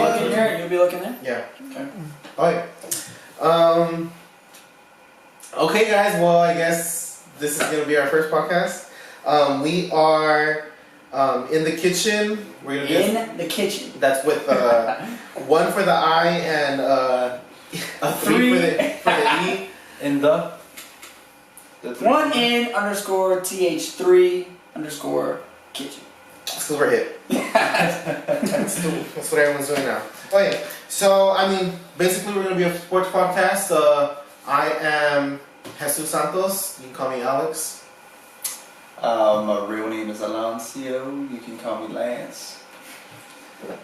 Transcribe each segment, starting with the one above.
looking here, and you'll be looking there? Yeah. Okay. Alright. Okay, guys. Well, I guess this is gonna be our first podcast. We are in the kitchen. We're gonna in the kitchen. That's with 1 for the I and a 3 for the E. In the 1 in _ th3 _ kitchen. That's because we're hip. That's what everyone's doing now. Okay, so I mean, basically we're gonna be a sports podcast. I am Jesus Santos. You can call me Alex. my real name is Alonsio. You can call me Lance.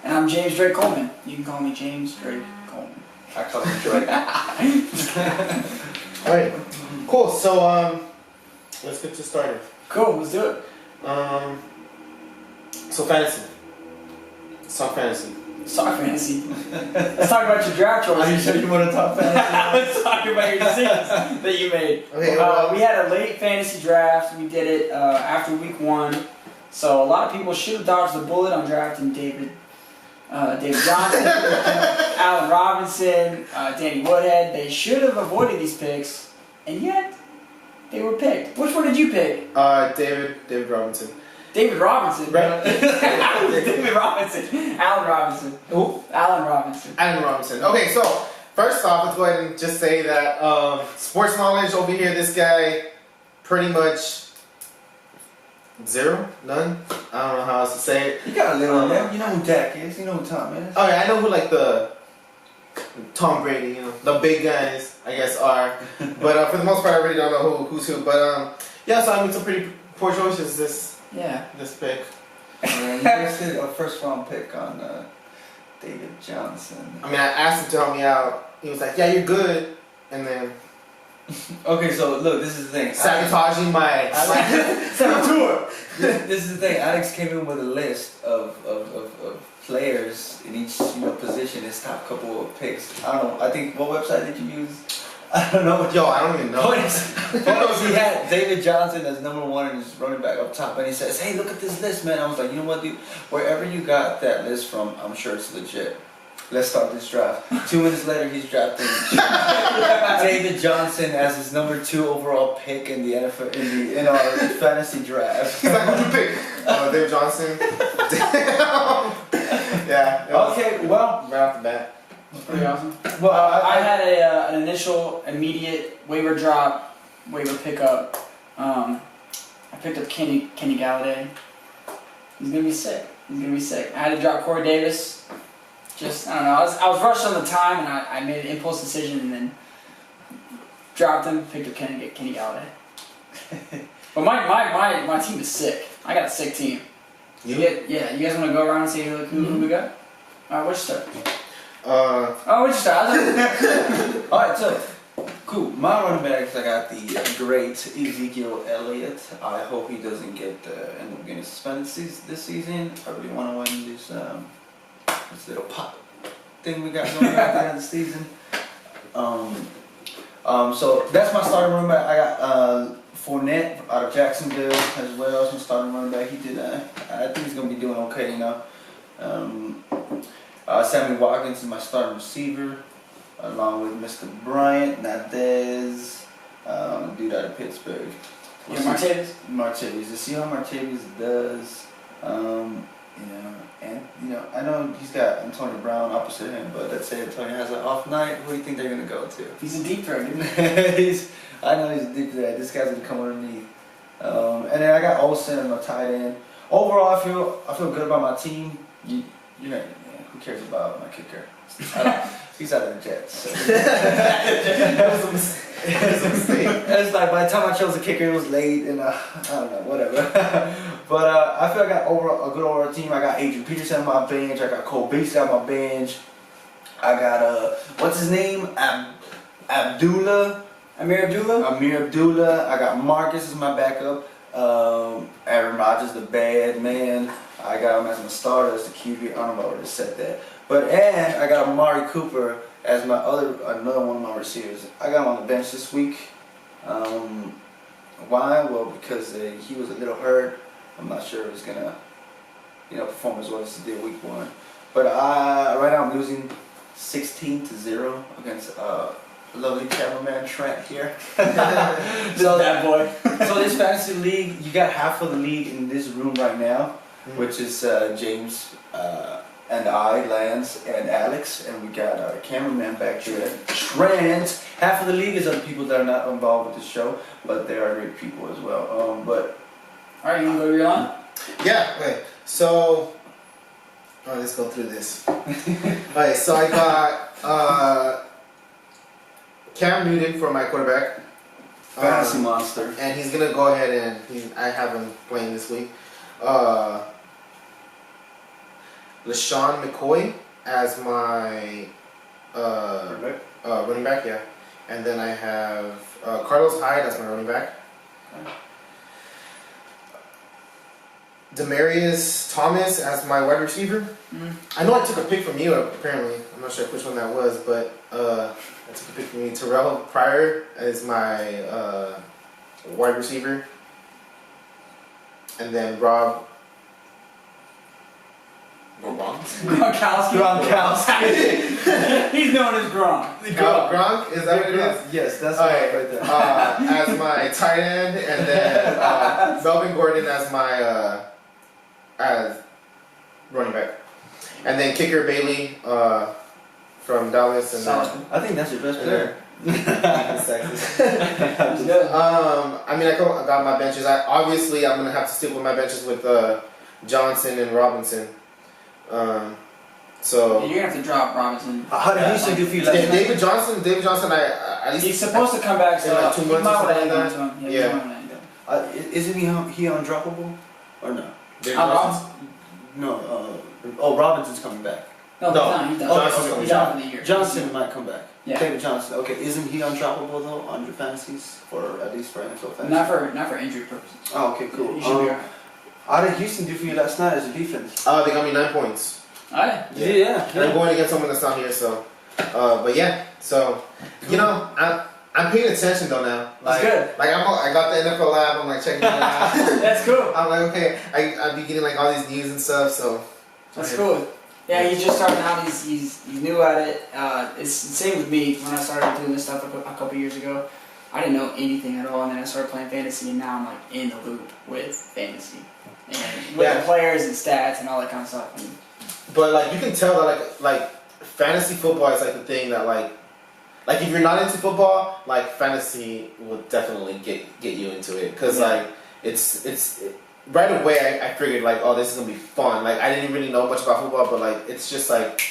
And I'm James Drake Colman. You can call me James Drake Colman. I call him Drake. Alright, cool. So let's get this started. Cool, let's do it. So fantasy. Let's talk fantasy. Soccer fantasy. Let's talk about your draft choices. Are you sure you want to talk fantasy? Let's talk about your decisions that you made. Okay. We had a late fantasy draft. We did it after week 1. So a lot of people should have dodged the bullet on drafting David Johnson, Allen Robinson, Danny Woodhead. They should have avoided these picks, and yet they were picked. Which one did you pick? David Robinson. David Robinson. Right. David Robinson. Allen Robinson. Who? Allen Robinson. Allen Robinson. Okay, so first off, let's go ahead and just say that sports knowledge over here, this guy pretty much 0, none. I don't know how else to say it. You got a little on there. You know who Dak is. You know who Tom is. Oh yeah, I know who like the Tom Brady, you know, the big guys, I guess, are. But for the most part, I really don't know who's who. But yeah, so I mean, some pretty poor choices this pick. You wasted a first round pick on David Johnson. I mean, I asked him to help me out. He was like, "Yeah, you're good," and then Okay, so look, this is the thing. sabotaging my Saboteur. This is the thing. Alex came in with a list of players in each position. His top couple of picks. I don't know. I think what website did you use? I don't know. Yo, I don't even know. He had David Johnson as number 1 and his running back up top, and he says, "Hey, look at this list, man." I was like, you know what, dude? Wherever you got that list from, I'm sure it's legit. Let's start this draft. 2 minutes later, he's drafting David Johnson as his number 2 overall pick in the NFL in our fantasy draft. He's like, "Who'd you pick?" David Johnson. Yeah. Okay, well, right off the bat. that's pretty awesome. Well, I had an initial, immediate waiver pickup. I picked up Kenny Galladay. He's gonna be sick. I had to drop Corey Davis. Just, I don't know. I was rushed on the time, and I made an impulse decision, and then dropped him. Picked up Kenny Galladay. But my team is sick. I got a sick team. You? Yeah. You guys want to go around and see who we got? All right, what'd you start? Oh, what'd you start? Alright, so, cool. My running backs, I got the great Ezekiel Elliott. I hope he doesn't end up getting suspended this season. I really want to win this little pop thing we got going on at the end of the season. So that's my starting running back. I got Fournette out of Jacksonville as well as my starting running back. He did. I think he's gonna be doing okay, you know. Sammy Watkins is my starting receiver, along with Mr. Bryant, Nadez, dude out of Pittsburgh. Yeah, Martavis. To see how Martavis does, I know he's got Antonio Brown opposite him, but let's say Antonio has an off night. Who do you think they're gonna go to? He's a deep threat. I know he's a deep threat. This guy's gonna come underneath. And then I got Olsen as my tight end. Overall, I feel good about my team. Who cares about my kicker? He's out of the Jets. So. That was a mistake. It's like by the time I chose a kicker, it was late, and I don't know, whatever. But I feel I got a good overall team. I got Adrian Peterson on my bench. I got Cole Beasley on my bench. I got what's his name? Amir Abdullah. I got Marcus as my backup. Aaron Rodgers, the bad man. I got him as my starter, as the QB. I don't know if I already said that. And I got Amari Cooper as another one of my receivers. I got him on the bench this week. Why? Well, because he was a little hurt. I'm not sure if he's gonna, perform as well as he did week 1. But right now I'm losing 16-0 against lovely cameraman Trent here. So that boy. So this fantasy league, you got half of the league in this room right now, which is James and I, Lance and Alex, and we got our cameraman back here, Trent. Half of the league is other people that are not involved with the show, but they are great people as well. But all right, you wanna go to your line? Yeah. Okay. So, let's go through this. Alright. So I got Cam Newton for my quarterback. fantasy monster. And he's gonna go ahead and I have him playing this week. LaShawn McCoy as my running back, yeah. And then I have Carlos Hyde as my running back. Demarius Thomas as my wide receiver. I know I took a pick from you, apparently. I'm not sure which one that was, but I took a pick from you. Terrell Pryor as my wide receiver. And then Rob Gronkowski. He's known as Gronk. Gronk? Is that what it is? Yes, that's right there. As my tight end, and then Melvin Gordon as my as running back, and then kicker Bailey from Dallas. And I think that's your best player. I mean, I got my benches. Obviously I'm gonna have to stick with my benches with Johnson and Robinson. So you're gonna have to drop Robinson. How did Houston do for you last night? David Johnson, at least He's supposed to come back, so in like 2 months or something like that. Yeah. Isn't he undroppable or no? David Johnson? No. Robinson's coming back. No, he's done. He's done for the year. Johnson might come back. Yeah. David Johnson. Okay, isn't he undroppable though on your fantasies, or at least for NFL fantasy? Not for injury purposes. Oh, okay, cool. He should be alright. How did Houston do for you last night as a defense? They got me 9 points. Alright. Yeah. And I'm going against someone that's not here, so. But yeah, so you know, I'm paying attention though now. That's good. Like I got the NFL app. I'm like checking it out. That's cool. I'm like, okay, I be getting like all these news and stuff. So that's cool. Yeah, he's just starting out. He's new at it. It's the same with me. When I started doing this stuff a couple years ago, I didn't know anything at all, and then I started playing fantasy, and now I'm like in the loop with fantasy and with the players and stats and all that kind of stuff. And but like you can tell that like fantasy football is like the thing that like if you're not into football, like fantasy will definitely get you into it, because like it's right away I figured like, oh, this is gonna be fun. Like I didn't really know much about football, but like it's just like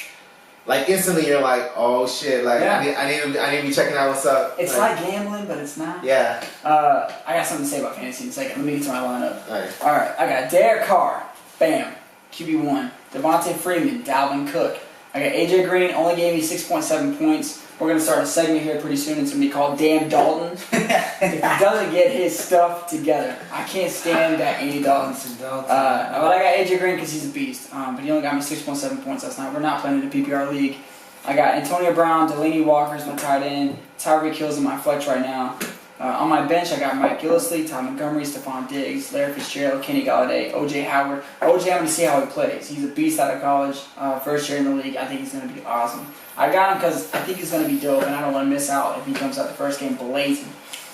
instantly you're like, oh shit, like I need to be checking out what's up. It's like gambling, but it's not. Yeah. I got something to say about fantasy in a second. Let me get to my lineup. All right. I got Derek Carr, bam, QB1. Devontae Freeman, Dalvin Cook. I got AJ Green, only gave me 6.7 points. We're going to start a segment here pretty soon. It's going to be called Damn Dalton. If he doesn't get his stuff together, I can't stand that Andy Dalton. But I got AJ Green because he's a beast. But he only got me 6.7 points last night. We're not playing in the PPR league. I got Antonio Brown, Delaney Walker's my tight end. Tyreek Hill's in my flex right now. On my bench, I got Mike Gillislee, Ty Montgomery, Stephon Diggs, Larry Fitzgerald, Kenny Galladay, O.J. Howard. O.J., I'm going to see how he plays. He's a beast out of college. First year in the league. I think he's going to be awesome. I got him because I think he's going to be dope, and I don't want to miss out if he comes out the first game blazing.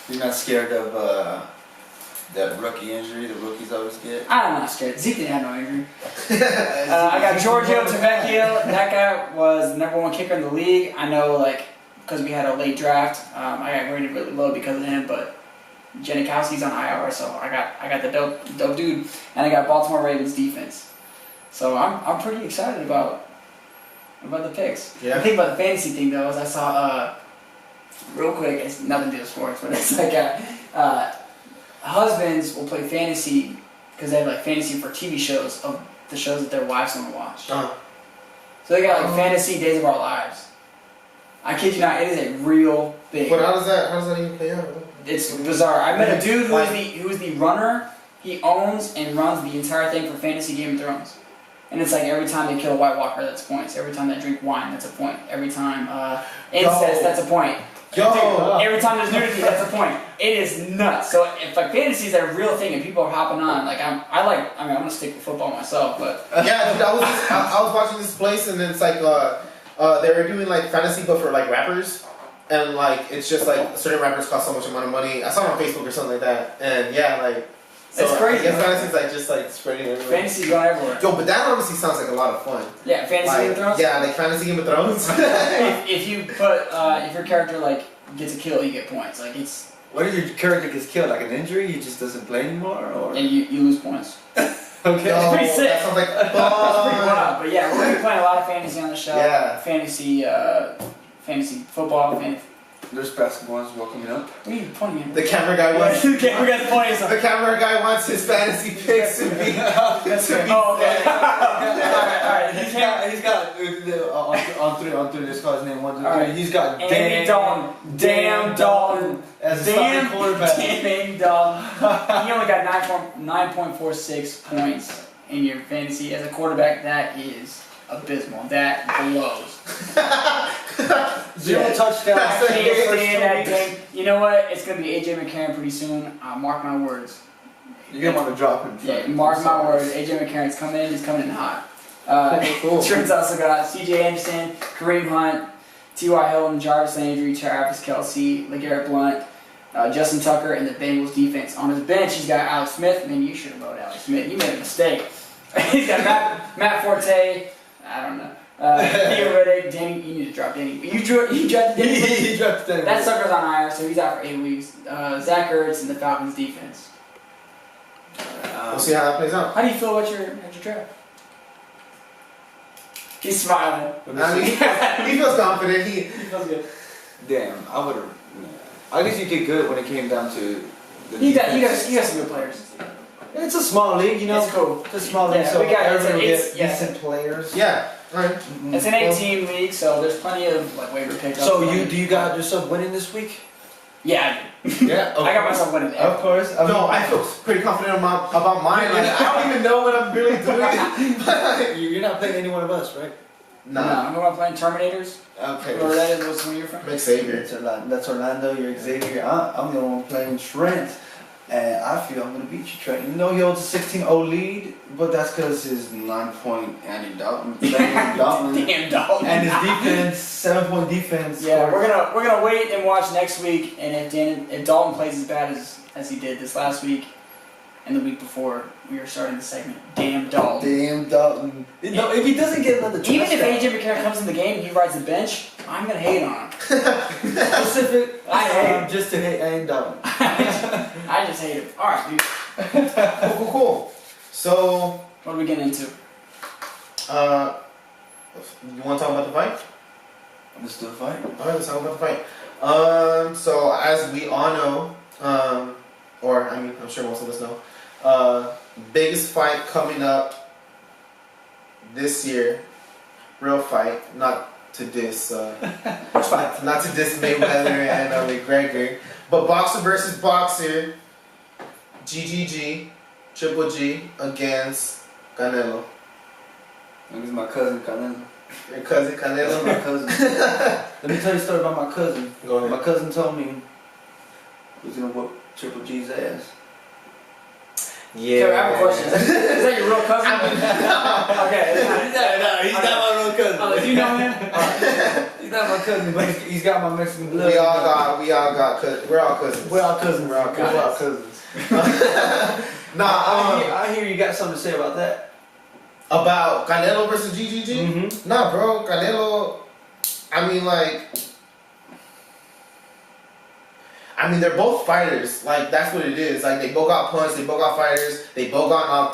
You're not scared of that rookie injury the rookies always get? I'm not scared. Zeke didn't have no injury. I got Giorgio Tavecchio. That guy was the #1 kicker in the league. I know, because we had a late draft, I got graded really low because of him, but Janikowski's on IR, so I got the dope dude, and I got Baltimore Ravens defense. So I'm pretty excited about the picks. Yeah. The thing about the fantasy thing though is I saw real quick. It's nothing to do with sports, but it's like husbands will play fantasy because they have fantasy for TV shows of the shows that their wives want to watch. So they got fantasy Days of Our Lives. I kid you not, it is a real thing. But how does that even play out? It's bizarre. I met a dude who is the runner. He owns and runs the entire thing for fantasy Game of Thrones. And it's every time they kill a White Walker, that's points. Every time they drink wine, that's a point. Every time incest, that's a point. Yo, Every time there's nudity, that's the point. It is nuts. So if like fantasy is a real thing and people are hopping on, like I'm gonna stick with football myself, but yeah, dude, I was watching this place and it's like they were doing like fantasy but for like rappers, and like it's just like certain rappers cost so much amount of money. I saw it on Facebook or something like that, and yeah, like so it's crazy. I guess fantasy's like just like spreading everywhere. Fantasy's going everywhere. Yo, but that honestly sounds like a lot of fun. Yeah, fantasy Game of Thrones. Yeah, like fantasy Game of Thrones. if you put if your character like gets a kill, you get points. Like it's What if your character gets killed, like an injury, he just doesn't play anymore, or? and you lose points. Okay. Yo, pretty sick. That sounds like That's pretty wild. But yeah, we're gonna be playing a lot of fantasy on the show. Yeah. Fantasy football. There's basketball as well coming up. What are you pointing at? the camera guy wants. The camera guy's pointing The something. camera guy wants his fantasy picks to be. That's good. Oh, okay. Alright. He's got on three. Let's call his name 1, 2, 3. Alright. He's got Andy Dalton. Damn Dalton. as a starting quarterback. Damn Andy Dalton. He only got 9.46 points in your fantasy as a quarterback. That is abysmal. That blows. 0 Yeah. touchdowns. I can't First stand that 2 weeks. game. You know what? It's gonna be AJ McCarron pretty soon. Mark my words. You're gonna want to drop him. Yeah, mark my words. AJ McCarron's coming in. He's coming in hot. Cool. Turns also got C.J. Anderson, Kareem Hunt, T.Y. Hilton, Jarvis Landry, Travis Kelce, LeGarrette Blount, Justin Tucker, and the Bengals defense. On his bench, he's got Alex Smith. Man, you should have voted Alex Smith. You made a mistake. He's got Matt Forte. I don't know. Theo Riddick, Danny. You need to drop Danny. You drafted Danny. He dropped Danny. That sucker's on IR, so he's out for 8 weeks. Zach Ertz and the Falcons defense. We'll see how that plays out. How do you feel about your draft? He's smiling. I mean, he feels confident. He feels good. Damn, I would have. I guess you get good when it came down to. The You got defense. some good players. It's a small league, you know. It's cool. It's a small league, Yeah, so we got- everyone will it's- get yeah. decent players. Yeah. All right. It's an 8-team league, so there's plenty of like waiver pickups. So do you got yourself winning this week? Yeah, I do. Yeah. I got myself winning. Of course. No, I feel pretty confident about mine. Like, I don't even know what I'm really doing. You're not playing any one of us, right? No, I'm going to play Terminators. Okay. Where that is, what's one you're from? Make Xavier. That's Orlando. You're Xavier. I'm the one playing Trent, and I feel I'm gonna beat you, Trent. You know he holds a 16-0 lead, but that's because his 9-point Andy Dalton, Damn Dalton. and his defense, 7-point defense. Yeah, scored. we're gonna wait and watch next week, and if Dalton plays as bad as he did this last week and the week before, we are starting the segment. Damn Dalton. Damn Dalton. No, if he doesn't get another touchdown. Even if AJ McCarron comes in the game and he rides the bench, I'm gonna hate on him. specific, I hate him. just to hate Andy Dalton. I just hate him. All right, dude. Cool. So, What are we getting into? you want to talk about the fight? Let's do a fight. All right, let's talk about the fight. So as we all know, or I mean, I'm sure most of us know, biggest fight coming up this year, real fight, not to diss, not to diss Mayweather and McGregor, but boxer versus boxer, GGG, Triple G against Canelo. This is my cousin Canelo. Your cousin That's Canelo. my cousin. Let me tell you a story about my cousin. Go ahead. My cousin told me he was gonna whoop Triple G's ass. Yeah. Okay, I have a question. Is that your real cousin? Okay. No, he's not my real cousin. Oh, do you know him? He's not my cousin, but he's got my Mexican blood. We all got cousins. We're all cousins. We're all cousins. We're all We're all cousins. cousins. Nah, I hear you got something to say about that. about Canelo versus GGG? Mm-hmm. Nah, bro, Canelo. I mean, they're both fighters. Like, that's what it is. Like, they both got punch, they both got fighters, they both got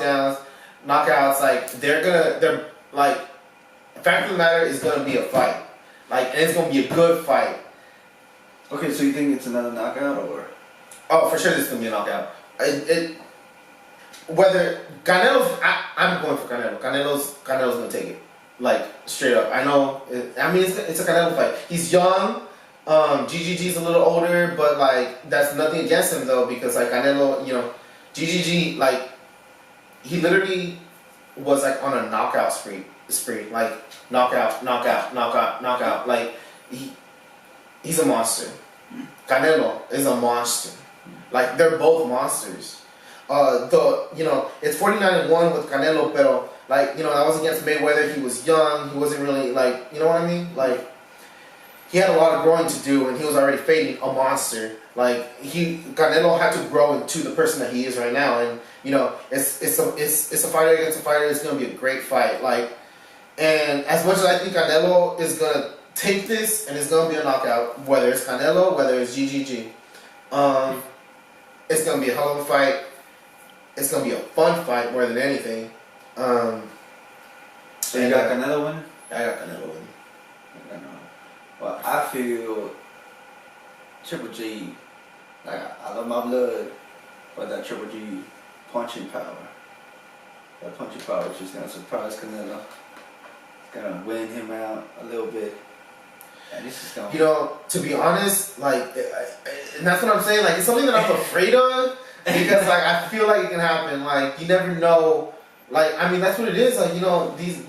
knockouts. Like, they're like, the fact of the matter is gonna be a fight. Like, and it's gonna be a good fight. Okay, so you think it's another knockout or? Oh, for sure, this is gonna be a knockout. Whether Canelo's, I'm going for Canelo. Canelo's gonna take it, like straight up. I know. It's a Canelo fight. He's young. GGG's a little older, but like that's nothing against him though, because like Canelo, GGG, like he literally was like on a knockout spree, like knockout. Like he's a monster. Canelo is a monster. Like, they're both monsters. It's 49-1 with Canelo, pero, like, that was against Mayweather. He was young. He wasn't really, like, you know what I mean? Like, he had a lot of growing to do, and he was already fading a monster. Like, Canelo had to grow into the person that he is right now, and, it's a fighter against a fighter. It's going to be a great fight. Like, and as much as I think Canelo is going to take this, and it's going to be a knockout, whether it's Canelo, whether it's GGG, it's going to be a hell of a fight. It's going to be a fun fight more than anything. So you got Canelo winning? I got Canelo winning. Well, I feel Triple G, like, I love my blood, but that Triple G punching power. That punching power is just going to surprise Canelo. It's going to win him out a little bit. And this is going to be honest, like, and that's what I'm saying, like, it's something that I'm afraid of, because, like, I feel like it can happen. Like, you never know. Like, I mean, that's what it is. Like,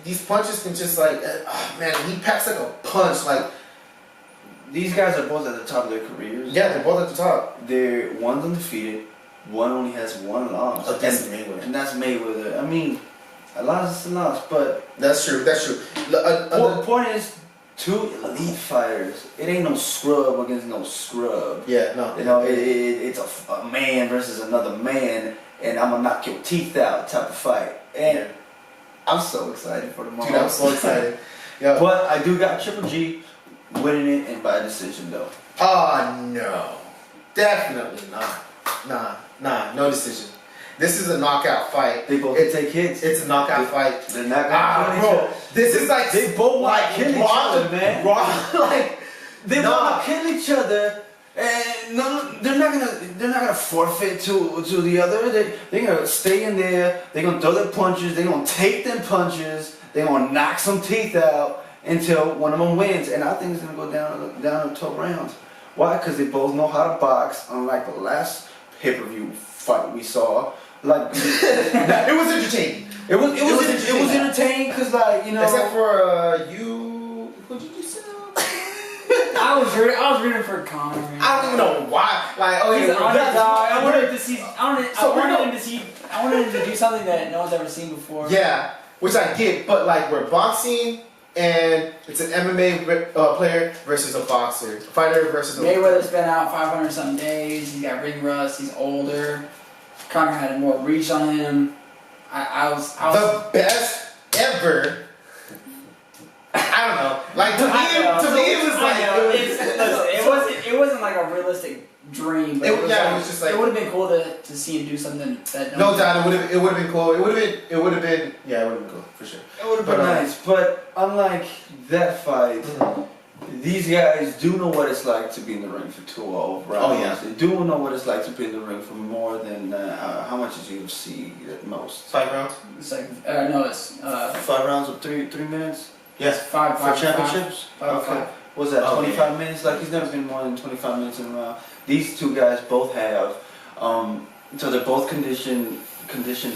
these punches can just, like, oh, man, he packs like a punch. Like, these guys are both at the top of their careers. Yeah, they're both at the top. One's undefeated. One only has one loss. Oh, that's Mayweather. And that's Mayweather. I mean, a loss is a loss, but that's true. That's true. The point is, two elite fighters. It ain't no scrub against no scrub. Yeah, no. It's a man versus another man, and I'm gonna knock your teeth out type of fight. And I'm so excited for tomorrow. Dude, I'm so excited. Yeah. But I do got Triple G winning it, and by decision though. Oh no, definitely not. Nah, no decision. This is a knockout fight. They both take hits. It's a knockout fight. They're not gonna kill each other. This is like they both want to kill each other, man. Like they want to kill each other, and no, they're not gonna forfeit to the other. They're gonna stay in there. They're gonna throw their punches. They're gonna take them punches. They're gonna knock some teeth out until one of them wins. And I think it's gonna go down to 12 rounds. Why? Because they both know how to box. Unlike the last pay-per-view fight we saw. Like it was entertaining. It was entertaining because, like, except for you. Who did you say? I was rooting for Conor. I don't even know why. Like, he's an underdog. I wanted him to do something that no one's ever seen before. Yeah, which I get, but like we're boxing. And it's an MMA player versus a boxer. Fighter versus a Mayweather's been out 500 something days. He's got ring rust. He's older. Conor had more reach on him. I was the best ever. I don't know. Like to me, it was like it wasn't like a realistic dream. But it was just like it would have been cool to see him do something that. No doubt, it would have been cool. It would have been cool for sure. It would have been nice, but unlike that fight, these guys do know what it's like to be in the ring for 12 rounds. Oh yeah, they do know what it's like to be in the ring for more than how much is UFC at most? 5 rounds. It's like it's 5 rounds of 3 minutes. Yes, 5 for championships. Okay. Was that 25 minutes? Like, he's never been more than 25 minutes in a round. These two guys both have, so they're both conditioned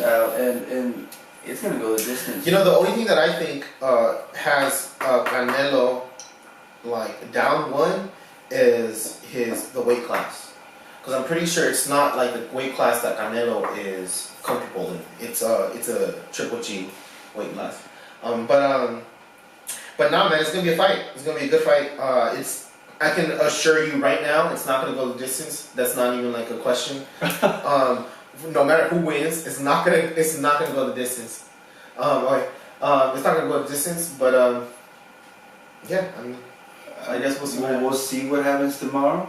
out, and it's gonna go the distance. The only thing that I think has Canelo like down one is the weight class, because I'm pretty sure it's not like the weight class that Canelo is comfortable in. It's a Triple G weight class. But no, man, it's gonna be a fight. It's gonna be a good fight. I can assure you right now, it's not gonna go the distance. That's not even like a question. No matter who wins, it's not gonna go the distance. It's not gonna go the distance, but yeah. I mean, I guess we'll see. We'll see what happens tomorrow.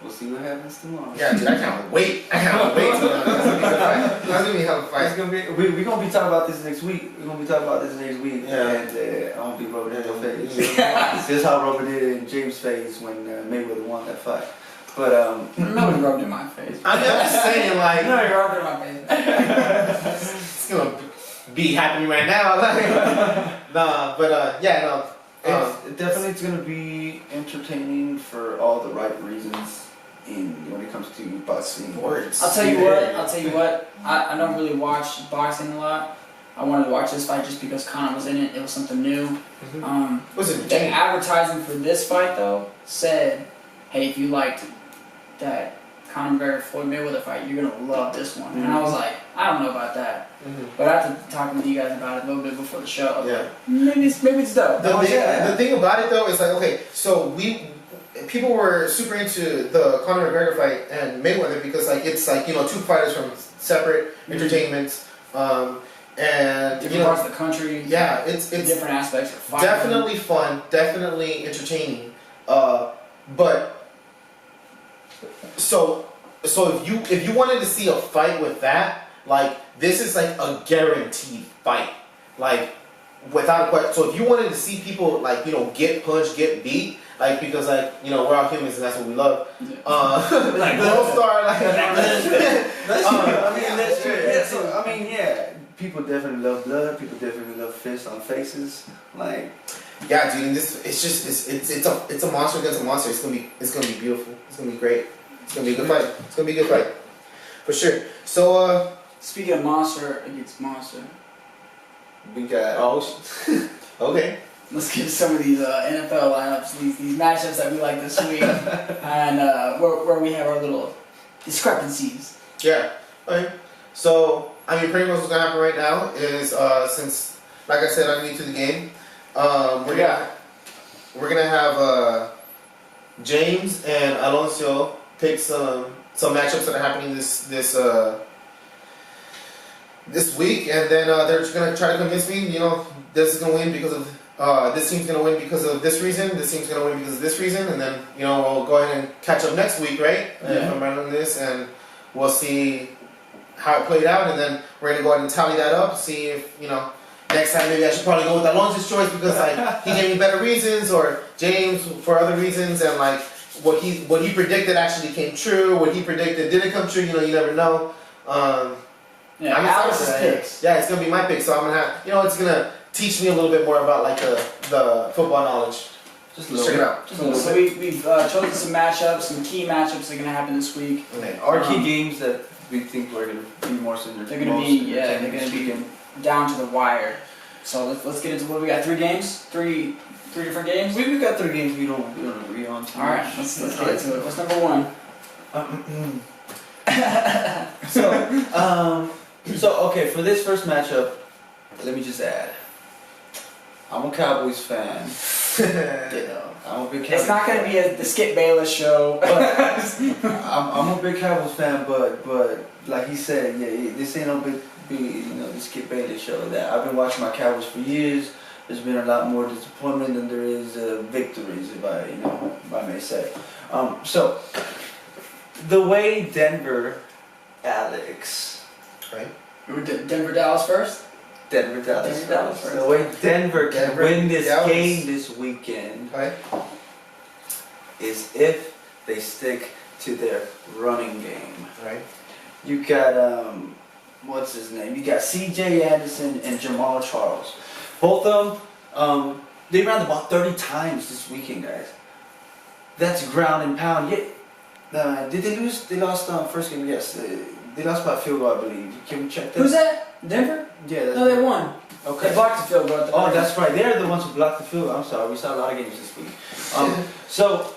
We'll see what happens tomorrow. Yeah, dude, I can't wait. That's gonna be a good fight. That's gonna be a hell of a fight. It's gonna be. We're gonna be talking about this next week. We're gonna be talking about this next week. Yeah. And I'm gonna be rubbing in your face. This is how I rubbed it in James' face when Mayweather won that fight. But nobody rubbed in my face. I'm just saying, like, nobody rubbed in my face. It's gonna be happening right now. Nah, but yeah, no. It's gonna be entertaining for all the right reasons. When it comes to boxing words. I'll tell you what. I don't really watch boxing a lot. I wanted to watch this fight just because Conor was in it. It was something new. Was it? The advertising for this fight though said, hey, if you liked that Conor McGregor Floyd Mayweather fight, you're gonna love this one. And I was like, I don't know about that. But after talking with you guys about it a little bit before the show, I was like, maybe it's dope. The thing about it though is like, okay, so people were super into the Conor McGregor fight and Mayweather because like it's like, you know, two fighters from separate entertainments, and different parts of the country. Yeah, it's different aspects of fighting. Definitely fun, definitely entertaining. But so if you wanted to see a fight with that, like this is like a guaranteed fight, like without a question. So if you wanted to see people like, you know, get punched, get beat, like because like, you know, we're all humans and that's what we love. Like Lone Star, like that's true. I mean, yeah, people definitely love blood. People definitely love fists on faces. Like, yeah, dude. It's a monster against a monster. It's gonna be beautiful. It's gonna be great. It's gonna be a good fight. It's gonna be a good fight, for sure. So, speaking of monster against monster, we got okay. Let's get to some of these NFL lineups, these matchups that we like this week, and where we have our little discrepancies. Yeah. Okay. So, I mean, pretty much what's gonna happen right now is since, like I said, I'm new to the game. We're gonna have James and Alonsio pick some matchups that are happening this week, and then they're just gonna try to convince me, you know, this is gonna win because of this team's gonna win because of this reason, this team's gonna win because of this reason, and then, you know, we'll go ahead and catch up next week, right? If I'm right on this, and we'll see how it played out, and then we're gonna go ahead and tally that up, see if, you know, next time maybe I should probably go with Alonso's choice because like he gave me better reasons, or James for other reasons, and like what he predicted actually came true, what he predicted didn't come true. You know, you never know. Yeah, Alex's picks. Yeah, it's gonna be my pick, so I'm gonna have, you know, it's gonna teach me a little bit more about like the football knowledge. Just check it out. So we've chosen some matchups, some key matchups that are gonna happen this week. Okay. Our key games that we think we're gonna be more similar. They're gonna be down to the wire. So let's get into what we got. 3 games, three different games. We've got 3 games we don't agree on. All right, let's get into it. What's number 1? So okay, for this first matchup, let me just add, I'm a Cowboys fan. I'm a big Cowboys It's not gonna be the Skip Bayless show, but I'm a big Cowboys fan, but like he said, yeah, this ain't no big the Skip Bayless show. That I've been watching my Cowboys for years. There's been a lot more disappointment than there is victories, if I may say. So the way Denver, Alex, right? Denver Dallas first. Denver Dallas first. The way Denver can win this game this weekend, right, is if they stick to their running game. Right. You got what's his name? You got C.J. Anderson and Jamal Charles. Both of them, they ran the ball 30 times this weekend, guys. That's ground and pound. Yeah. Did they lose? They lost first game. Yes, they lost by a field goal, I believe. Can we check that? Who's that? Denver? Yeah. No, they won. Okay. They blocked the field goal. Oh, that's right. They're the ones who blocked the field. I'm sorry. We saw a lot of games this week. So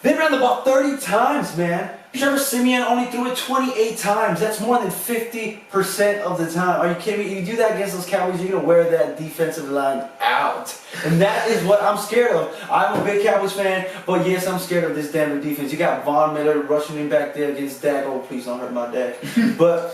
they ran the ball 30 times, man. Trevor Siemian only threw it 28 times. That's more than 50% of the time. Are you kidding me? You do that against those Cowboys, you're going to wear that defensive line out. And that is what I'm scared of. I'm a big Cowboys fan, but yes, I'm scared of this Denver defense. You got Von Miller rushing in back there against Dak. Oh, please don't hurt my Dak. But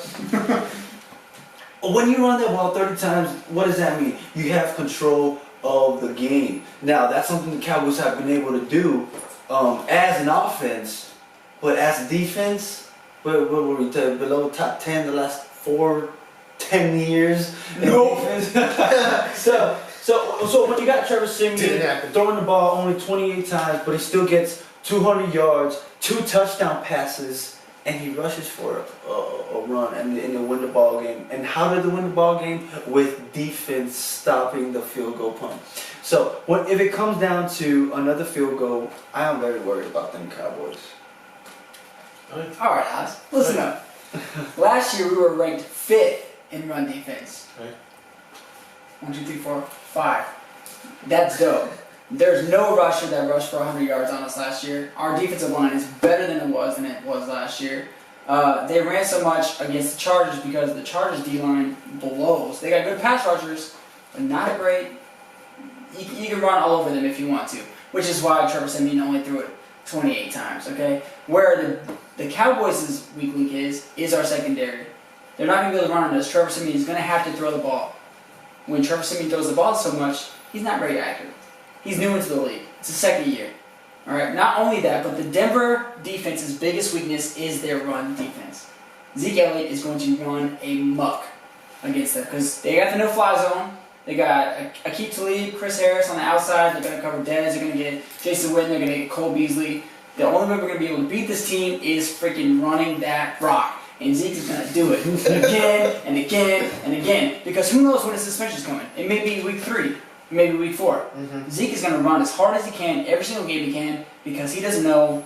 when you run that ball 30 times, what does that mean? You have control of the game. Now, that's something the Cowboys have been able to do as an offense. But as a defense, what were we below top 10 the last 10 years in defense? so when you got Trevor Siemian throwing the ball only 28 times, but he still gets 200 yards, 2 touchdown passes, and he rushes for a run and to win the ball game. And how did they win the ball game? With defense stopping the field goal punt. So if it comes down to another field goal, I am very worried about them Cowboys. Alright, Alex, listen up. Last year we were ranked 5th in run defense. Right. 1, 2, 3, 4, 5. That's dope. There's no rusher that rushed for 100 yards on us last year. Our defensive line is better than it was last year. They ran so much against the Chargers because the Chargers D-line blows. They got good pass rushers, but not a great. You can run all over them if you want to, which is why Trevor Siemian only threw it 28 times. Okay, where the Cowboys' weak link is our secondary. They're not going to be able to run on us. Trevor Siemian is going to have to throw the ball. When Trevor Siemian throws the ball so much, he's not very accurate. He's new into the league. It's his second year. All right. Not only that, but the Denver defense's biggest weakness is their run defense. Zeke Elliott is going to run a muck against them because they got the no-fly zone. They got Aqib Talib, Chris Harris on the outside. They're going to cover Dez. They're going to get Jason Witten. They're going to get Cole Beasley. The only way we're going to be able to beat this team is freaking running that rock. And Zeke is going to do it again and again and again. Because who knows when his suspension is coming. It may be week 3. Maybe week 4. Mm-hmm. Zeke is going to run as hard as he can, every single game he can, because he doesn't know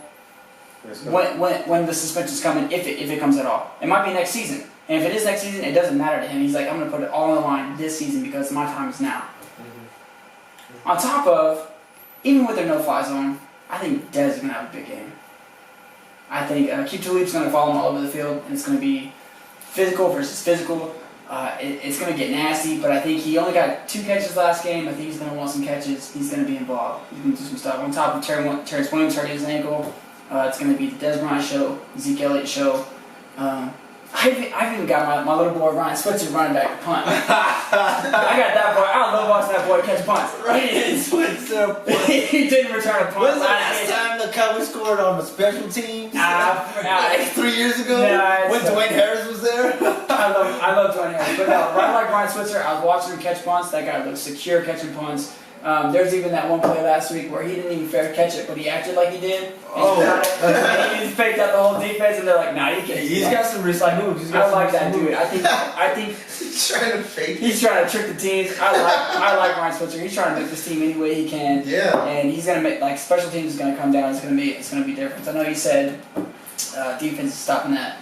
when the suspension is coming, if it comes at all. It might be next season. And if it is next season, it doesn't matter to him. He's like, I'm going to put it all on the line this season because my time is now. Mm-hmm. On top of, even with their no-fly zone, I think Dez is going to have a big game. I think Aqib Talib's going to follow him all over the field, and it's going to be physical versus physical. It's going to get nasty, but I think he only got 2 catches last game. I think he's going to want some catches. He's going to be involved. He's going to do some stuff. On top of Terrence Williams hurt his ankle, it's going to be the Dez Bryant show, Zeke Elliott show. I've even got my little boy Ryan Switzer running back to punt. I got that boy. I love watching that boy catch punts. Ryan Switzer. He didn't return a punt. When's the last time the Cowboys scored on the special teams? Like 3 years ago? When Dwayne Harris was there? I love Dwayne Harris. But no, right like Ryan Switzer, I was watching him catch punts. That guy looks secure catching punts. There's even that one play last week where he didn't even fair catch it, but he acted like he did. And he just faked out the whole defense, and they're like, "Nah, he can't." He's got some risk moves. I like that dude. I think he's trying to fake. He's trying to trick the teams. I like Ryan Switzer. He's trying to make this team any way he can. Yeah. And he's gonna make special teams is gonna come down. It's gonna be different. I know he said defense is stopping that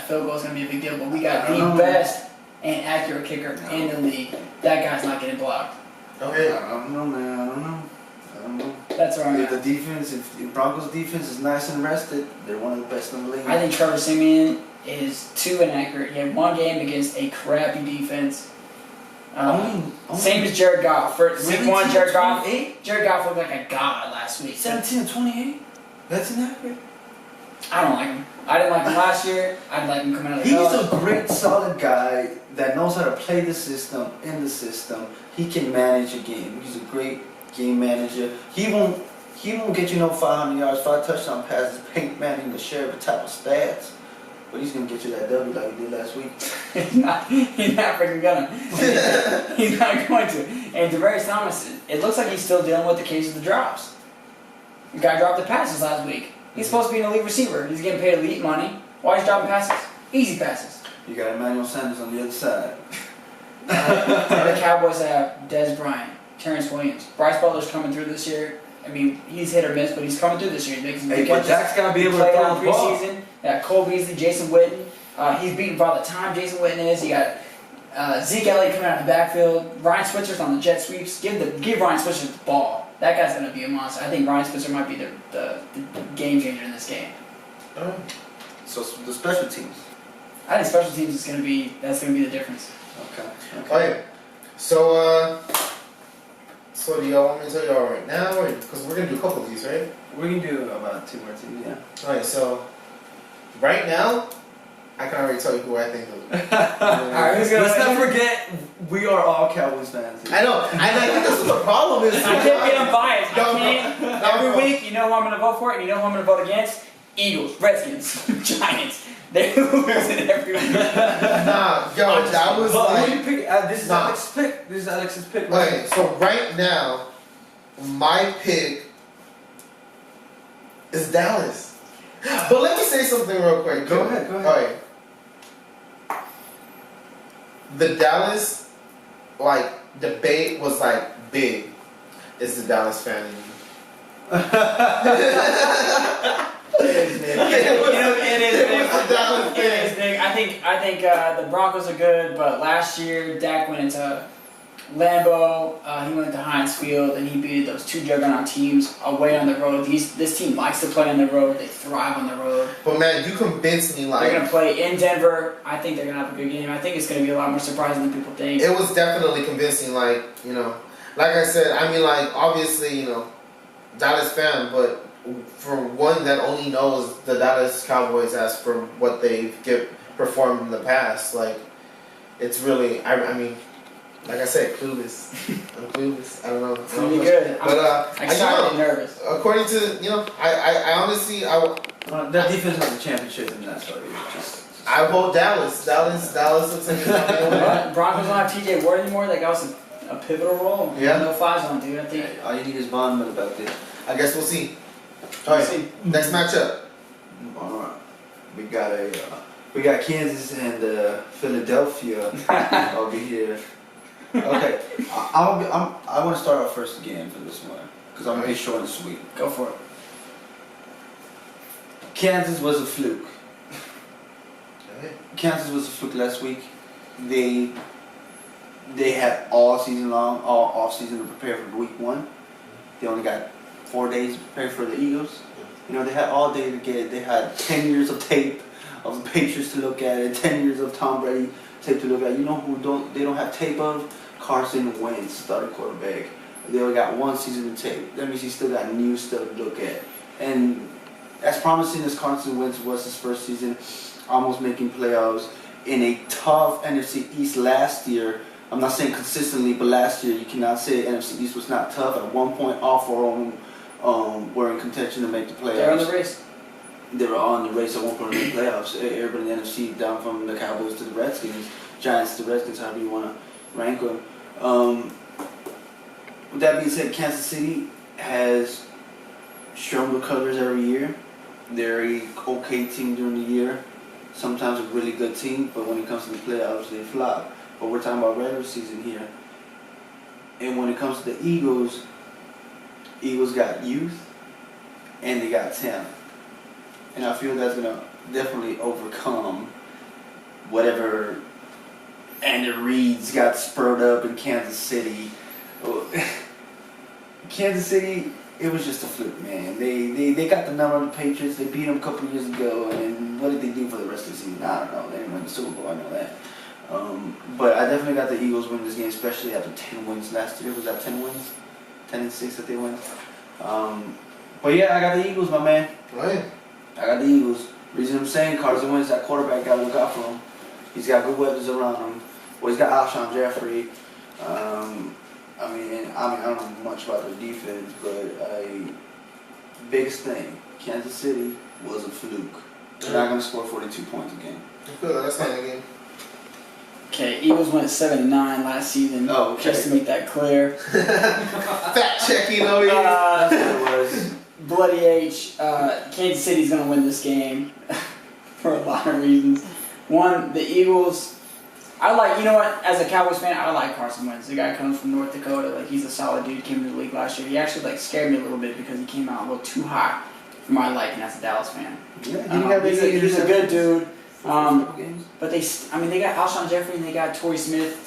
field goal is gonna be a big deal, but we got the best and accurate kicker in the league. That guy's not getting blocked. Okay. I don't know, man. I don't know. That's where I'm If at. the defense, if the Broncos defense is nice and rested, they're one of the best in the league. I think Trevor Siemian is too inaccurate. He had one game against a crappy defense. Same as Jared Goff. For week 1, Jared Goff looked like a god last week. 17-28? That's inaccurate. I don't like him. I didn't like him last year. I didn't like him coming out of the He's college. a great, solid guy that knows how to play the system, in the system. He can manage a game. He's a great game manager. He won't get you no 500 yards, 5 touchdown passes, Peyton Manning the share of the type of stats. But he's gonna get you that W like he did last week. He's not freaking gonna. He's not going to. And Demaryius Thomas, it looks like he's still dealing with the case of the drops. The guy dropped the passes last week. He's supposed to be an elite receiver. He's getting paid elite money. Why is he dropping passes? Easy passes. You got Emmanuel Sanders on the other side. The Cowboys have Dez Bryant, Terrence Williams. Bryce Butler's coming through this year. I mean, he's hit or miss, but he's coming through this year. He's making some big catches. Dak's got to be able to throw the ball. Preseason. Yeah, Cole Beasley, Jason Witten. He's beating Father Time. Jason Witten is. You got Zeke Elliott coming out of the backfield. Ryan Switzer's on the jet sweeps. Give Ryan Switzer the ball. That guy's going to be a monster. I think Ryan Switzer might be the game changer in this game. So the special teams. I think special teams is going to be the difference. Okay. Okay. So do y'all want me to tell y'all right now, because we're gonna do a couple of these, right? We can do about 2 more teams, yeah. Alright, so right now, I can already tell you who I think will. Alright, let's not forget we are all Cowboys fans. I know, and I think that's what the problem is. I can't be unbiased. I No, can't. Every week, you know who I'm going to vote for, and you know who I'm going to vote against? Eagles, Redskins, Giants. They're losing every week. Nah, yo, that was But like. who you pick? This is Alex's pick. This is Alex's pick. Right? Okay, so right now, my pick is Dallas. But let me say something real quick. Go ahead. Alright. The Dallas, debate was, big. It's the Dallas fan in me. It is big. Dallas It is big. I think the Broncos are good, but last year Dak went into Lambeau, he went to Heinz Field, and he beat those two juggernaut teams away on the road. This team likes to play on the road. They thrive on the road. But man, you convinced me. Like, they're gonna play in Denver. I think they're gonna have a good game. I think it's gonna be a lot more surprising than people think. It was definitely convincing. Like, you know, like I said, I mean, like, obviously, you know, Dallas fan, but for one that only knows the Dallas Cowboys as for what they've performed in the past, like, it's really, I mean, like I said, clueless. I'm clueless. I don't know. It's gonna be good. But I'm excited and nervous. According to, you know, I honestly, that defense has a championship in that story. I vote Dallas. Dallas looks like it's Broncos don't have TJ Ward anymore. That guy was a pivotal role. Yeah. No fly zone, dude. I think. All you need is Von Miller back there. I guess we'll see. All right. Next matchup. All right. We got Kansas and Philadelphia over here. Okay, I want to start off first again for this one because I'm gonna be short and sweet. Go for it. Kansas was a fluke. Kansas was a fluke last week. They had all season long, all off season to prepare for week 1. They only got 4 days to prepare for the Eagles. You know, they had all day to get. They had 10 years of tape of the Patriots to look at, and 10 years of Tom Brady tape to look at. You know who they don't have tape of? Carson Wentz, starting quarterback. They only got 1 season of tape. That means he still got new stuff to look at. And as promising as Carson Wentz was his first season, almost making playoffs in a tough NFC East last year. I'm not saying consistently, but last year you cannot say NFC East was not tough. At one point, all 4 of them were in contention to make the playoffs. They're on the race. They were all in the race at one point in the playoffs. Everybody in the NFC, down from the Cowboys to the Redskins, Giants to the Redskins, however you want to rank them. With that being said, Kansas City has shown the colors every year. They're a okay team during the year. Sometimes a really good team, but when it comes to the playoffs, they flop. But we're talking about regular season here. And when it comes to the Eagles got youth and they got talent. And I feel that's going to definitely overcome whatever Andy Reid's got spurred up in Kansas City. Kansas City, it was just a fluke, man. They got the number of the Patriots. They beat them a couple years ago. And what did they do for the rest of the season? I don't know. They didn't win the Super Bowl. I know that. But I definitely got the Eagles win this game, especially after 10 wins last year. Was that 10 wins? 10-6 that they won? But yeah, I got the Eagles, my man. Right. I got the Eagles. Reason I'm saying Carson Wentz, that quarterback, got to look out for him. He's got good weapons around him. Well, he's got Alshon Jeffrey. I don't know much about their defense, but biggest thing, Kansas City was a fluke. They're not going to score 42 points again. That's not a game. Okay, Eagles went 7-9 last season. Oh, okay. Just to make that clear. Fact checking over here. It was. Bloody H. Kansas City's going to win this game for a lot of reasons. One, the Eagles. You know what? As a Cowboys fan, I like Carson Wentz. The guy comes from North Dakota. Like, he's a solid dude. Came to the league last year. He actually scared me a little bit because he came out a little too hot for my liking as a Dallas fan. Yeah, he's a good dude. But they got Alshon Jeffrey and they got Torrey Smith.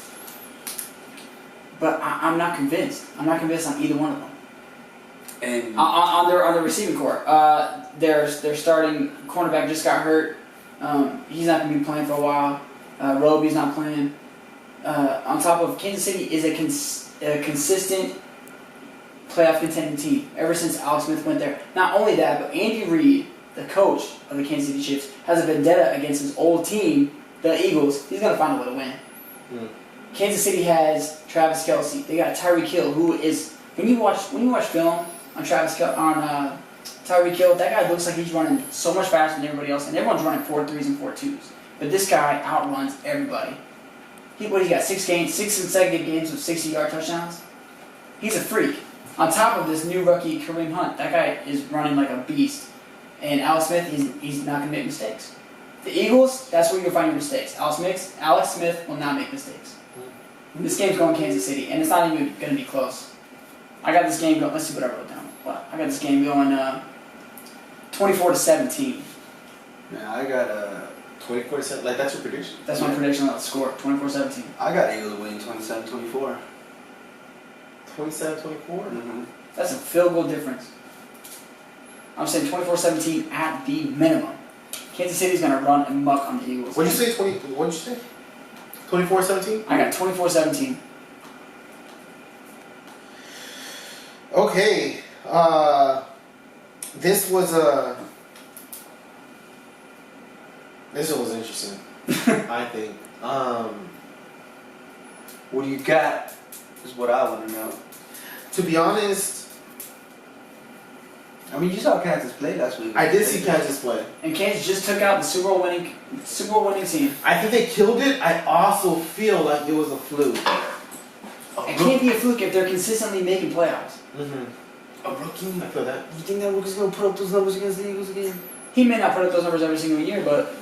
But I'm not convinced. I'm not convinced on either one of them. And on their receiving core, their starting cornerback just got hurt. He's not going to be playing for a while. Roby's not playing. On top of Kansas City is a consistent playoff contending team ever since Alex Smith went there. Not only that, but Andy Reid, the coach of the Kansas City Chiefs, has a vendetta against his old team, the Eagles. He's going to find a way to win. Kansas City has Travis Kelce. They got Tyreek Hill, who is when you watch film on Tyreek Hill, that guy looks like he's running so much faster than everybody else, and everyone's running 4.3s and 4.2s. But this guy outruns everybody. He got 6 consecutive games with 60-yard touchdowns. He's a freak. On top of this new rookie, Kareem Hunt, that guy is running like a beast. And Alex Smith, he's not going to make mistakes. The Eagles, that's where you'll find your mistakes. Alex Smith will not make mistakes. This game's going Kansas City, and it's not even going to be close. I got this game going. Let's see what I wrote down. I got this game going 24-17. Yeah, I got 24-7. Like, that's your prediction? That's my prediction on the score. 24-17. I got Eagles winning 27-24. 27-24? Mm-hmm. That's a field goal difference. I'm saying 24-17 at the minimum. Kansas City's gonna run amok on the Eagles. What'd you say? What'd you say? 24-17? I got 24-17. Okay. This was interesting. I think. What do you got? Is what I want to know. To be honest, I mean, you saw Kansas play last week. I did see Kansas play. And Kansas just took out the Super Bowl winning team. I think they killed it. I also feel like it was a fluke. It can't be a fluke if they're consistently making playoffs. A rookie? I feel that. You think that rookie's gonna put up those numbers against the Eagles again? He may not put up those numbers every single year, but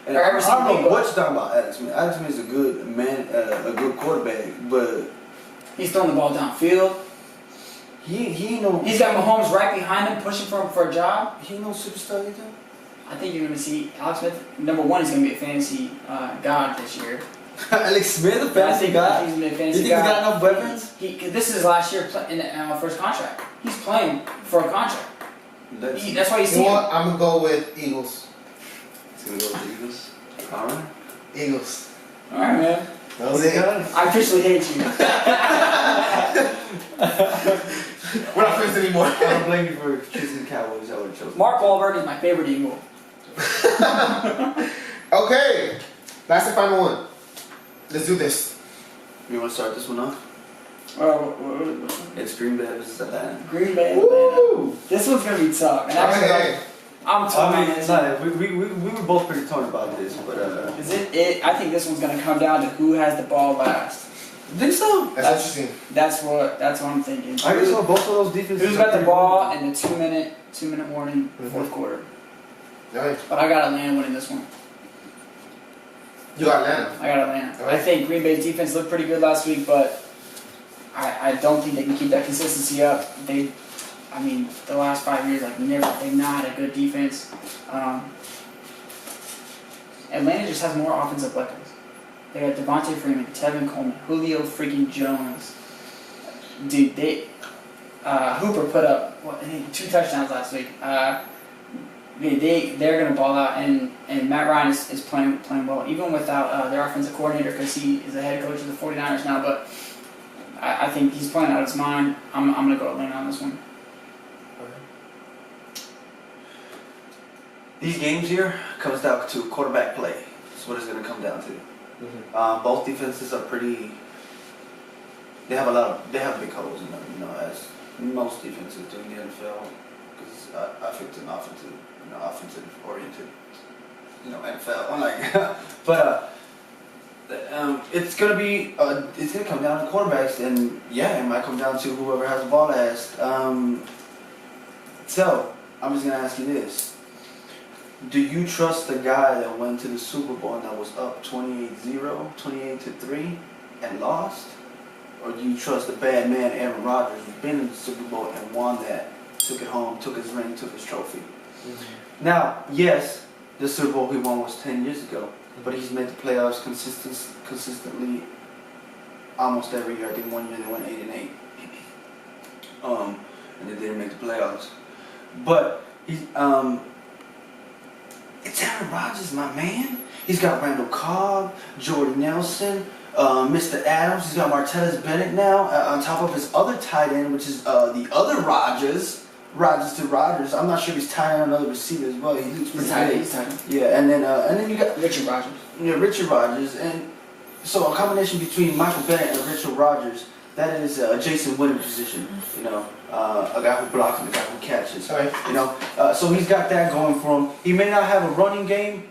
I don't know what you're talking about, Alex Smith. Alex Smith is a good man, a good quarterback, but he's throwing the ball downfield. he no. He's got Mahomes right behind him, pushing for him for a job. He no superstar either. I think you're gonna see Alex Smith. Number one, he's gonna be a fantasy god this year. Alex Smith, a fantasy guy. He's gonna be a You fantasy think god. he's got enough weapons? This is his last year in first contract. He's playing for a contract. That's why you see You know him. what? I'm gonna go with Eagles. He's gonna go with the Eagles. All right. Eagles. All right, man. That was it. I officially hate you. We're not friends anymore. I don't blame you for choosing the Cowboys. I would have chosen. Mark Wahlberg is my favorite Eagle. Okay. Last and final one. Let's do this. You want to start this one off? It's Green Bay versus Atlanta. Green Bay. Woo! This one's gonna be tough. And actually, Okay. I'm torn on this. We were both pretty torn about this, but Is it? I think this one's gonna come down to who has the ball last. I think so. That's interesting. That's what I'm thinking. I guess so. Both of those defenses. Who's got the ball in the 2-minute warning, fourth quarter? Right. But I got Atlanta winning this one. You got Atlanta. I got Atlanta. All right. I think Green Bay's defense looked pretty good last week, but I don't think they can keep that consistency up. The last 5 years, they've not had a good defense. Atlanta just has more offensive weapons. They got Devontae Freeman, Tevin Coleman, Julio freaking Jones. Dude, Hooper put up 2 touchdowns last week. They're gonna ball out, and Matt Ryan is playing well, even without their offensive coordinator, because he is the head coach of the 49ers now. But I think he's playing out of his mind. I'm gonna go Atlanta on this one. These games here comes down to quarterback play. That's what it's going to come down to. Both defenses are pretty. They have big holes in them, as most defenses do in the NFL. Because I picked an offensive oriented, NFL. But it's gonna come down to quarterbacks, and it might come down to whoever has the ball last. So I'm just gonna ask you this. Do you trust the guy that went to the Super Bowl and that was up 28-0, 28-3 and lost? Or do you trust the bad man Aaron Rodgers who's been in the Super Bowl and won that, took it home, took his ring, took his trophy? Now, yes, the Super Bowl he won was 10 years ago, but he's made the playoffs consistently almost every year. I think one year they went 8-8. And they didn't make the playoffs. But he's it's Aaron Rodgers, my man. He's got Randall Cobb, Jordy Nelson, Mr. Adams. He's got Martellus Bennett now on top of his other tight end, which is the other Rodgers to Rodgers. I'm not sure if he's tight end or another receiver as well. He looks pretty tight. He's tight. Yeah, and then you got Richard Rodgers. Yeah, Richard Rodgers, and so a combination between Michael Bennett and Richard Rodgers. That is Jason Witten position, a guy who blocks and a guy who catches. Right. So he's got that going for him. He may not have a running game,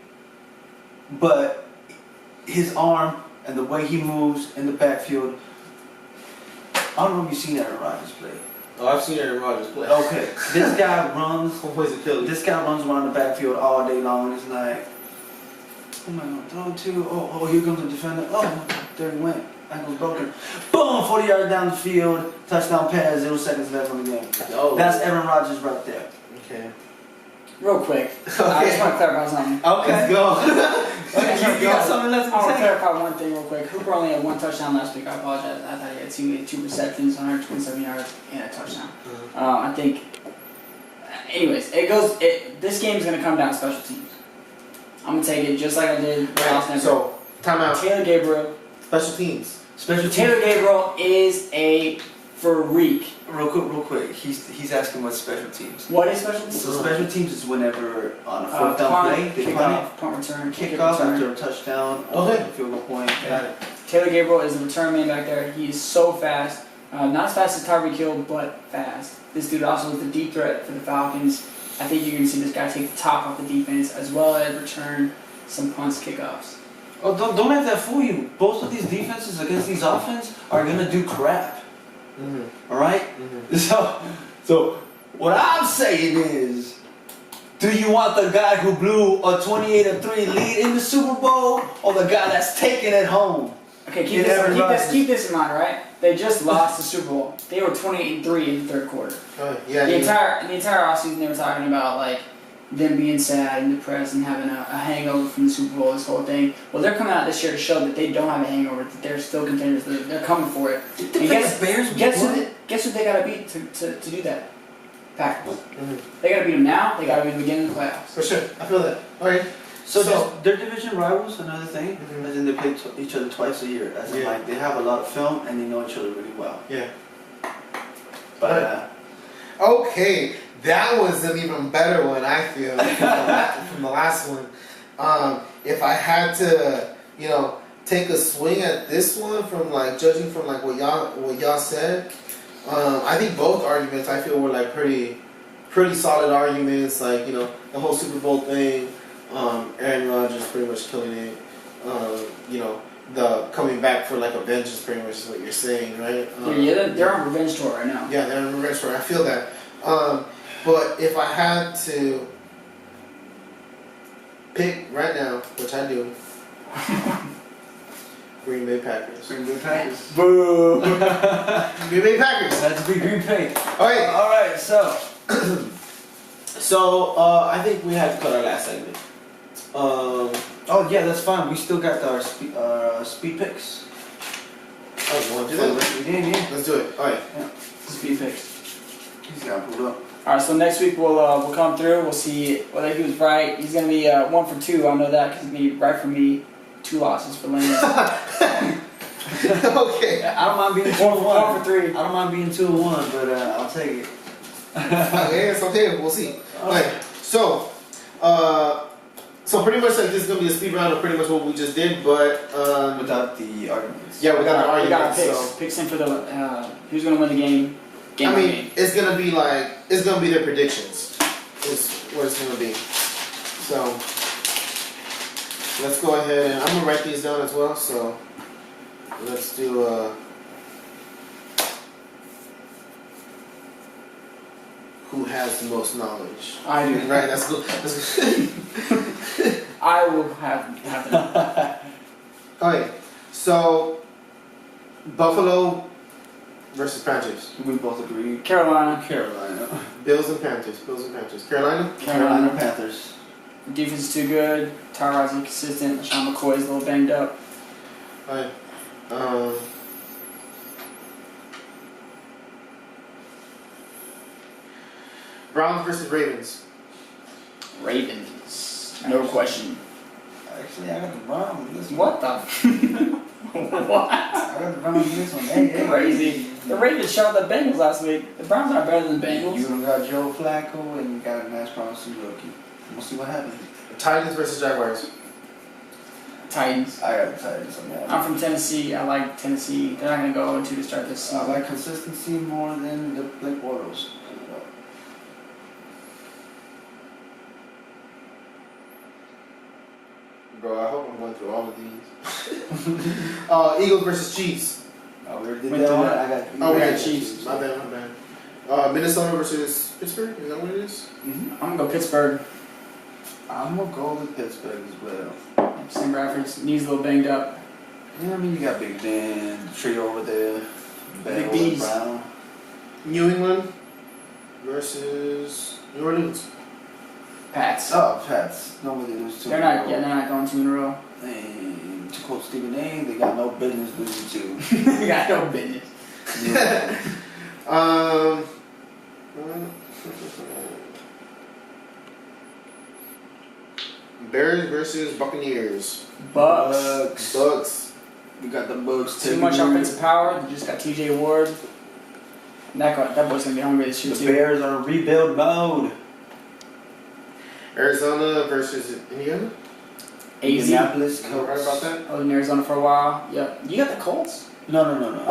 but his arm and the way he moves in the backfield. I don't know if you've seen Aaron Rodgers play. Oh, I've seen Aaron Rodgers play. Okay, this guy runs. This guy runs around the backfield all day long, and it's like, oh my God, throw to. Oh, here comes the defender. Oh, there he went. Ankle's broken. Boom! 40 yards down the field. Touchdown pass. 0 seconds left on the game. Oh. That's Aaron Rodgers right there. Okay. Real quick. I just want to clarify something. Okay. Let's go. You got something left I want to to say? clarify one thing real quick. Hooper only had 1 touchdown last week. I apologize. I thought he had two receptions, 127 yards, and a touchdown. I think. Anyways, this game's gonna come down to special teams. I'm gonna take it just like I did with Austin. So, timeout. Taylor Gabriel. Special teams. Taylor Gabriel is a freak. Real quick. He's asking what's special teams. What is special teams? So special teams is whenever on a fourth down play, they punt return, kick off after a touchdown, or a field goal point. Got it. Taylor Gabriel is a return man back there. He is so fast. Not as fast as Tyreek Hill, but fast. This dude also is the deep threat for the Falcons. I think you're going to see this guy take the top off the defense as well as return some punts, kickoffs. Oh, don't let that fool you. Both of these defenses against these offense are gonna do crap. All right. So what I'm saying is, do you want the guy who blew a 28-3 lead in the Super Bowl, or the guy that's taking it home? Okay, keep this in mind, right? They just lost the Super Bowl. They were 28-3 in the third quarter. The entire offseason they were talking about like them being sad and depressed and having a hangover from the Super Bowl, this whole thing. Well, they're coming out this year to show that they don't have a hangover, that they're still contenders, they're coming for it. And guess who they got to beat to do that? Packers. They got to beat them now. They got to beat them again in the playoffs. For sure, I feel that. All right. So they're division rivals. Another thing, as in they play each other twice a year. As in like they have a lot of film and they know each other really well. Yeah. But okay, that was an even better one. I feel from the last one. If I had to, take a swing at this one from like judging from like what y'all said, I think both arguments I feel were like pretty solid arguments. Like the whole Super Bowl thing. Aaron Rodgers pretty much killing it. The coming back for like a vengeance, pretty much is what you're saying, right? They're on revenge tour right now. Yeah, they're on revenge tour. I feel that. But if I had to pick right now, which I do, Green Bay Packers. Boo! Green Bay Packers. That's big Green Bay. All right. So. I think we have to cut our last segment. Oh yeah, that's fine. We still got our speed picks. Oh, you want to do that? Yeah. Let's do it. All right. Yeah. Speed picks. He's got pulled up. All right, so next week we'll come through. We'll see whether he was right. He's gonna be 1 for 2. I know that because he's gonna be right for me. 2 losses for Lane. Okay. I don't mind being 2-1. 1 for 3. I don't mind being 2-1, but I'll take it. Okay, it's okay. We'll see. All right. So pretty much like this is gonna be a speed round of pretty much what we just did, but without the arguments. Yeah, without the arguments. We got picks. So. Picks in for the who's gonna win the game. It's gonna be their predictions. Is what it's gonna be. So let's go ahead and I'm gonna write these down as well. So let's do who has the most knowledge? I do. Right, that's good. That's good. I will have them. Okay, so Buffalo versus Panthers. We both agree. Carolina. Bills and Panthers. Carolina. Panthers. The defense is too good. Tyrod's inconsistent. LaShawn McCoy is a little banged up. Alright. Browns versus Ravens. Ravens. No question. Actually, I got the Browns this one. What the? What? I got the Browns this one. Hey. Crazy. The Ravens shot the Bengals last week. The Browns aren't better than the Bengals. You got Joe Flacco and you got a nice promising rookie. We'll see what happens. Titans versus Jaguars. Titans. I got the Titans on that. I'm from Tennessee. I like Tennessee. They're not going to go 0-2 to start this season. I like consistency more than the Blake Bortles. Bro, I hope I'm going through all of these. Eagles versus Chiefs. Oh, we already did that one. We got Chiefs. My bad. Minnesota versus Pittsburgh. Is that what it is? Mm-hmm. I'm going to go Pittsburgh. I'm going to go with Pittsburgh as well. Sam Bradford's knee's a little banged up. Yeah, I mean, you got Big Ben, the trio over there. Big B's. New England versus New Orleans. Pats. Oh, Pats. Nobody lose 2 They're not. Yeah, they're not going 2 in a row. And to quote Stephen A, they got no business losing 2. They got no business. Yeah. Bears versus Buccaneers. Bucks. Bucks. We got the Bucks. Too much offensive power. They just got T.J. Ward. That boy's gonna be hungry this year The too. Bears are in rebuild mode. Arizona versus Indiana. Indianapolis Am I right about that? I was in Arizona for a while. Yep. You got the Colts? No.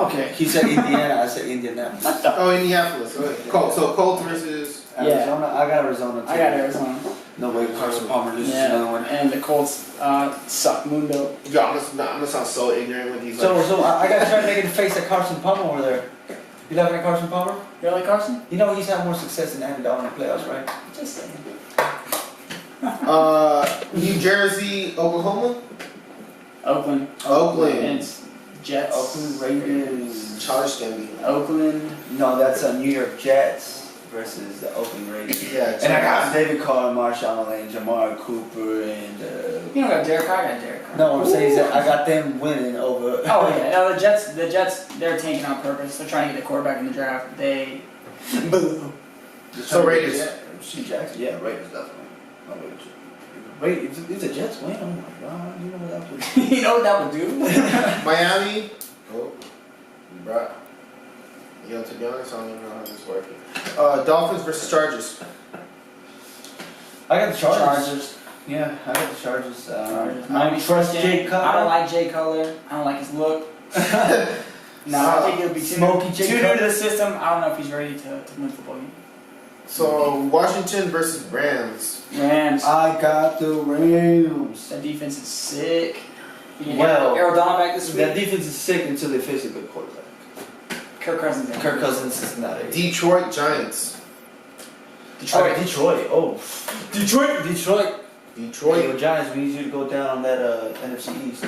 Okay. He said Indiana. I said Indianapolis. What the? Oh, Indianapolis. Okay. Colts. So Colts versus. Arizona. I got Arizona too. I got Arizona. No way. Carson Palmer loses another one. And the Colts suck. Mundo. Yo, I'm gonna sound so ignorant with these. So I got to try making the face at Carson Palmer over there. You laughing at Carson Palmer? You like Carson? You know he's had more success than Andy Dalton in the playoffs, right? Just saying. New Jersey, Oklahoma. Oakland. Oakland. And it's Jets. Oakland Raiders. Charged them. Oakland. No, that's New York Jets versus the Oakland Raiders. Yeah. And I got David Carr, Marshawn Lynch, Jamar Cooper, and. You don't got Derek Carr. I got Derek Carr. No, I'm saying is that I got them winning over. Oh yeah, no, the Jets, they're tanking on purpose. They're trying to get a quarterback in the draft. They, boo. So Raiders. C. Jackson, yeah, Raiders definitely. No Raiders. If the Jets win, oh my God, you know what that would do? You know what that would do? Miami. Oh, bruh. Yo, to be honest, I don't even know how this is working. Dolphins versus Chargers. I got the Chargers. Yeah, I got the Chargers. Miami trust Jay Cutler. I don't like Jay Cutler. I don't like his look. No, I think he'll be too Smoky Jay new Cutler. to the system. I don't know if he's ready to win football game. So Washington versus Rams. Rams. I got the Rams. That defense is sick. Well, Aaron Donald back this That week. defense is sick until they face a good quarterback. Kirk Cousins. Kirk Cousins is not a. Detroit Giants. Detroit. Detroit. Oh. Detroit. Detroit Yo, Giants, we need you to go down on that NFC East.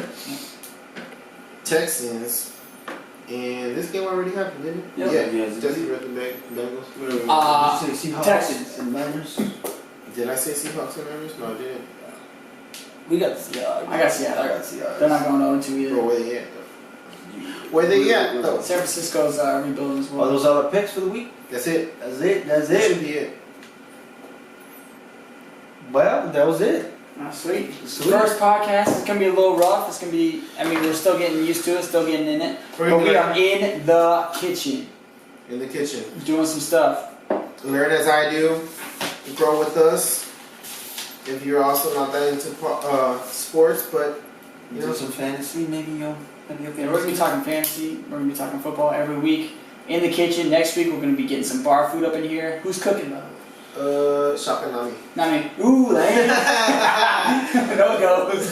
Texans. And this game already happened, didn't it? Yep. Yeah. Yeah. Texans versus Bengals. Did you say Seahawks Texans. and Niners? Did I say Seahawks and Niners? No, I didn't. We got Seattle. I got Seattle. I got Seattle. They're not going 0-2 either. Bro, where they at though? Where they at though? San Francisco's rebuilding as well. Are those all the picks for the week? That's it. That's it. That's That it. should be it. Well, that was it. Oh, sweet. Sweet. First podcast. It's gonna be a little rough. It's gonna be. I mean, we're still getting used to it. Still getting in it. We're But gonna we be are in the kitchen in the kitchen. doing some stuff. Learn as I do. Grow with us. If you're also not that into sports, but You know, some fantasy, maybe you'll Yeah, we're gonna be talking fantasy. We're gonna be talking football every week in the kitchen. Next week we're gonna be getting some bar food up in here. Who's cooking though? Shopping Nami. Not me. Ooh, Lane. No goes.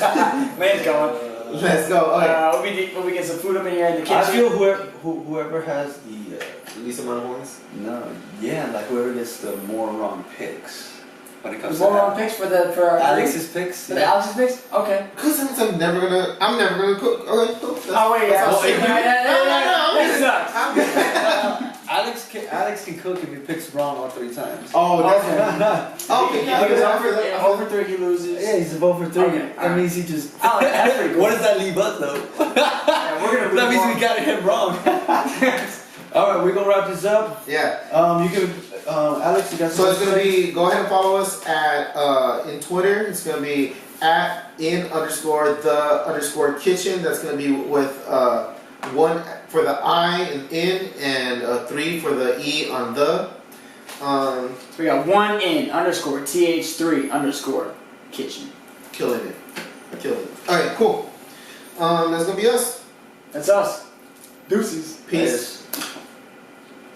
Lane's going. Let's go. Okay. We'll be getting some food up in here in the kitchen. I feel whoever has the Least amount of points. like whoever gets the more wrong picks when it comes There's to more wrong picks for our Alex's picks. For the Alex's picks? Okay. Cause I'm never gonna cook. Okay, cool. Oh wait, yeah. That's all. No. I'm Alex can cook if he picks wrong all 3 times. Oh, Okay. that's okay. Yeah, Because I feel over 3 he loses. Yeah, he's above for 3. Okay, That alright. means he just. Oh, that's pretty cool. What does that leave us though? Yeah, we're gonna That move means on. we got him wrong. All right, we're gonna wrap this up. Yeah. You can, Alex, you got. So it's something gonna to say? be. Go ahead and follow us at in Twitter. It's gonna be @in_the_kitchen. That's gonna be with 1 for the I and in and 3 for the E on the. So we got 1 in _th3_kitchen. Killing it. Alright, cool. That's gonna be us. That's us. Deuces. Peace.